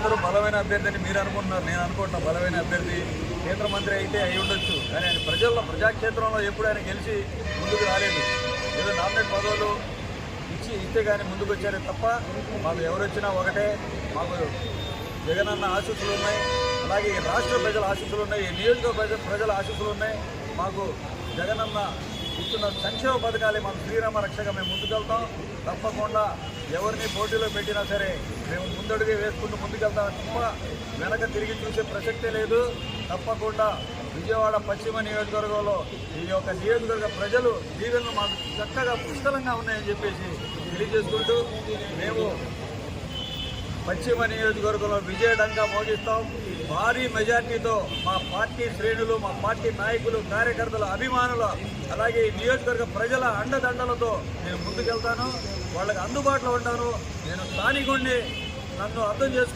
అందరూ బలమైన అభ్యర్థి అని మీరు అనుకుంటున్నారు. నేను అనుకుంటున్నా బలమైన అభ్యర్థి కేంద్ర మంత్రి అయితే అయి ఉండొచ్చు. కానీ ఆయన ప్రజాక్షేత్రంలో ఎప్పుడు ఆయన గెలిచి ముందుకు రాలేదు. ఏదో నామినేట్ పదవులు ఇస్తే కానీ ముందుకు వచ్చారే తప్ప మాకు ఎవరు వచ్చినా ఒకటే. మాకు జగనన్న ఆశీస్సులు ఉన్నాయి, అలాగే ఈ రాష్ట్ర ప్రజల ఆశీస్సులు ఉన్నాయి, ఈ నియోజకవర్గ ప్రజల ఆశీస్సులు ఉన్నాయి. మాకు జగనన్న ఇస్తున్న సంక్షేమ పథకాలే మాకు శ్రీరామ రక్షగా మేము ముందుకెళ్తాం. తప్పకుండా ఎవరిని పోటీలో పెట్టినా సరే మేము ముందడుగే వేసుకుంటూ ముందుకెళ్తాం తప్ప వెనక తిరిగి చూసే ప్రసక్తే లేదు. తప్పకుండా విజయవాడ పశ్చిమ నియోజకవర్గంలో ఈ యొక్క నియోజకవర్గ ప్రజలు దీవెనలు మాకు చక్కగా పుష్కలంగా ఉన్నాయని చెప్పేసి తెలియజేసుకుంటూ మేము పశ్చిమ నియోజకవర్గంలో విజయడంగా మోగిస్తాం. భారీ మెజార్టీతో మా పార్టీ శ్రేణులు, మా పార్టీ నాయకులు, కార్యకర్తల అభిమానులు, అలాగే ఈ నియోజకవర్గ ప్రజల అండదండలతో నేను ముందుకెళ్తాను. వాళ్ళకి అందుబాటులో ఉంటాను. నేను స్థానికుడిని, నన్ను అర్థం చేసుకుని